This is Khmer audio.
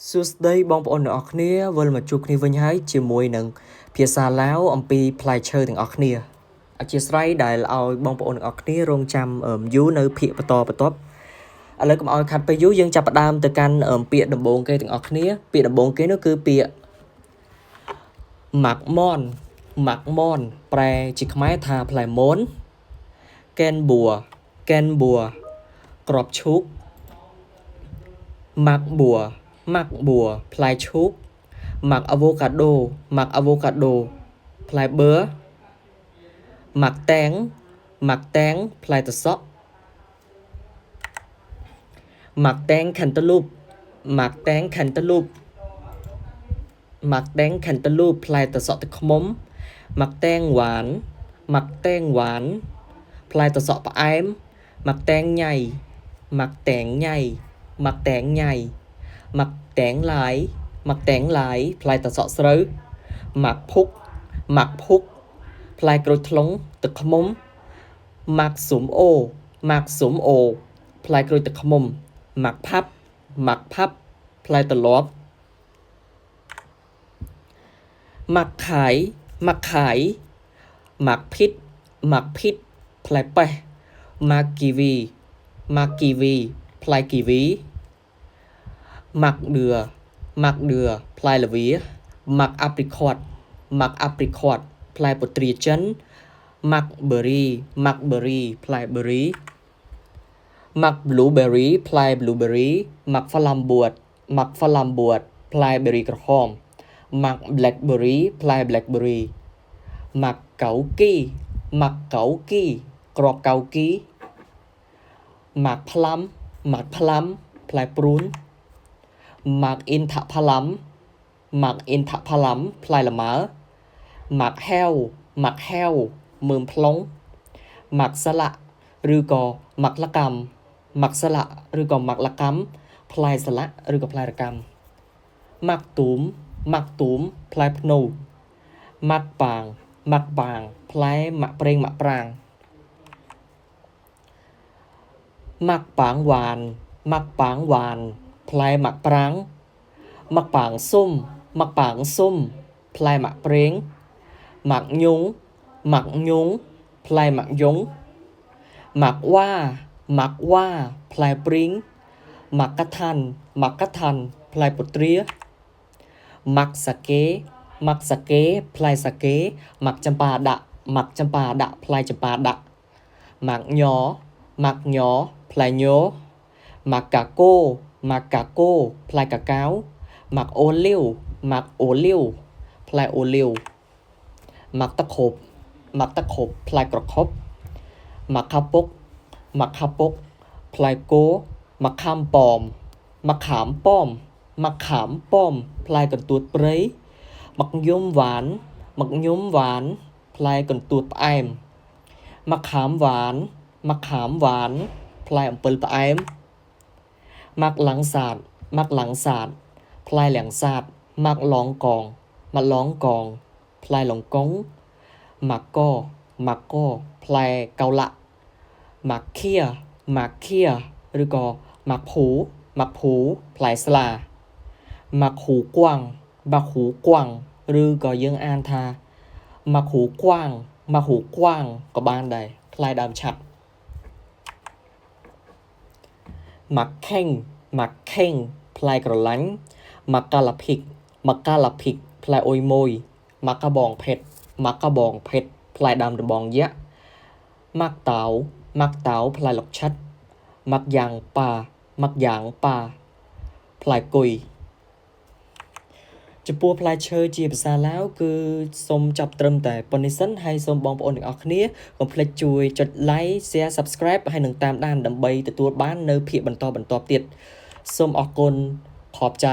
សួស្តីបងប្អូនទាំងអស់គ្នាវិលមកជួបគ្នាវិញហើយជាមួយនឹងភាសាឡាវអំពីផ្លែឈើទាំងអស់គ្នាអធិស្ឋានដែលឲ្យបងប្អូនទាំងអស់គ្នារងចាំយូរនៅភាគបន្តបន្ទាប់ឥឡូវកុំឲ្យខាត់ពេលយូរយើងចាប់ផ្ដើមទៅកាន់ពាក្យដំបូងគេទាំងអស់គ្នាពាក្យដំបូងគេនោះគឺពាក្យម៉ាក់មនប្រែជាខ្មែរថាផ្លែមនកែនបួក្របឈូកម៉ាក់បួផ្លែឈូកម៉ាក់អាវ៉ូកាដូផ្លែបឺម៉ាក់តែងផ្លែត្រសក់ម៉ាក់តែងខានតលូបផ្លែត្រសក់ទឹកឃ្មុំម៉ាក់តែងវ៉ានផ្លែត្រសក់ផ្អែមម៉ាក់តែងញ៉ៃម៉ាក់តែងឡាយផ្លែត្រសក់ស្រូវម៉ាក់ភុកផ្លែក្រូចថ្លុងទឹកឃ្មុំម៉ាក់ស៊ុំអូផ្លែក្រូចទឹកឃ្មុំម៉ាក់ផាប់ផ្លែត្រឡប់ម៉ាក់ខាយម៉ាក់ភិតផ្លែប៉េះម៉ាក់គីវីផ្លែគីវីម៉ាក់ដឿផ្លែល្វាម៉ាក់អាព្រីខតផ្លែពុទ្រាចិនម៉ាក់ប៊ឺរីផ្លែប៊ឺរីម៉ាក់ប្លូប៊ឺរីផ្លែប្លូប៊ឺរីម៉ាក់ហ្វាឡាំបួតផ្លែប៊ឺរីក្រហមម៉ាក់ប្លែកប៊ឺរីផ្លែប្លែកប៊ឺរីម៉ាក់កៅគីគ្រាប់កៅគីម៉ាក់ផ្លាំផ្លែព្រូនម៉ាក់អ៊ីនថាផាឡាំផ្លែលម៉ើម៉ាក់ហែវមើមផ្លុងម៉ាក់សាឡាឬក៏ម៉ាក់លកម្មផ្លែសាឡាឬក៏ផ្លែរកម្មម៉ាក់ទូមផ្លែភ្នូម៉ាក់ប៉ាងផ្លែម៉ាក់ប្រេងម៉ាក់ប្រាងម៉ាក់ប៉ាងវ៉ានផ្លែម៉ាក់ប្រាងម៉ាក់ប៉ាងស៊ុំផ្លែម៉ាក់ប្រេងម៉ាក់ញងផ្លែម៉ាក់យងម៉ាក់វ៉ាផ្លែព្រីងម៉ាក់កាថាន់ផ្លែពុទ្រាម៉ាក់សាកេផ្លែសាកេម៉ាក់ចម្ប៉ាដាក់ផ្លែចម្ប៉ាដាក់ម៉ាក់ញផ្លែញម៉ាក់កាកូផ្លែកាកាវម៉ាក់អូលីវផ្លែអូលីវម៉ាក់តខប់ផ្លែក្រខប់ម៉ាក់ខាពុកផ្លែគោម៉ាក់ខាំប៉មផ្លែកន្ទួតព្រៃម៉ាក់យំវ៉ានផ្លែកន្ទួតផ្អែមម៉ាក់ខាមវ៉ានផ្លែអំពិលផ្អែមម៉ាក់ឡាំងសាតផ្លែលាំងសាតម៉ាក់ឡងកងផ្លែឡុងកុងម៉ាក់កផ្លែកៅឡាក់ម៉ាក់ខៀឬក៏ម៉ាក់ភូផ្លែស្លាម៉ាក់ហ៊ូគួងឬក៏យើងអានថាម៉ាក់ហ៊ូគួងក៏បានដែរផ្លែដើមឆាត់ម៉ាក់ខេងផ្លែក្រឡាញ់ម៉ាក់កាឡាភិកផ្លែអ៊ុយម៉ុយម៉ាក់កាបងភេទផ្លែដើមដំបងយក្សម៉ាក់តៅផ្លែលុកឆិតម៉ាក់យ៉ាងប៉ាផ្លែគុយចំពោះផ្លែឈើជាភាសាឡាវគឺសូមចាប់ត្រឹមតែប៉ុណ្្នេះសិនហើយសូមបងប្អូនទាំងអស់គ្នាកុំភ្លេចជួយចុច like share subscribe ហើយនឹងតាមដានដើម្បីទទួលបាននៅភាគបន្តទៀតសូមអរគុណខកใจ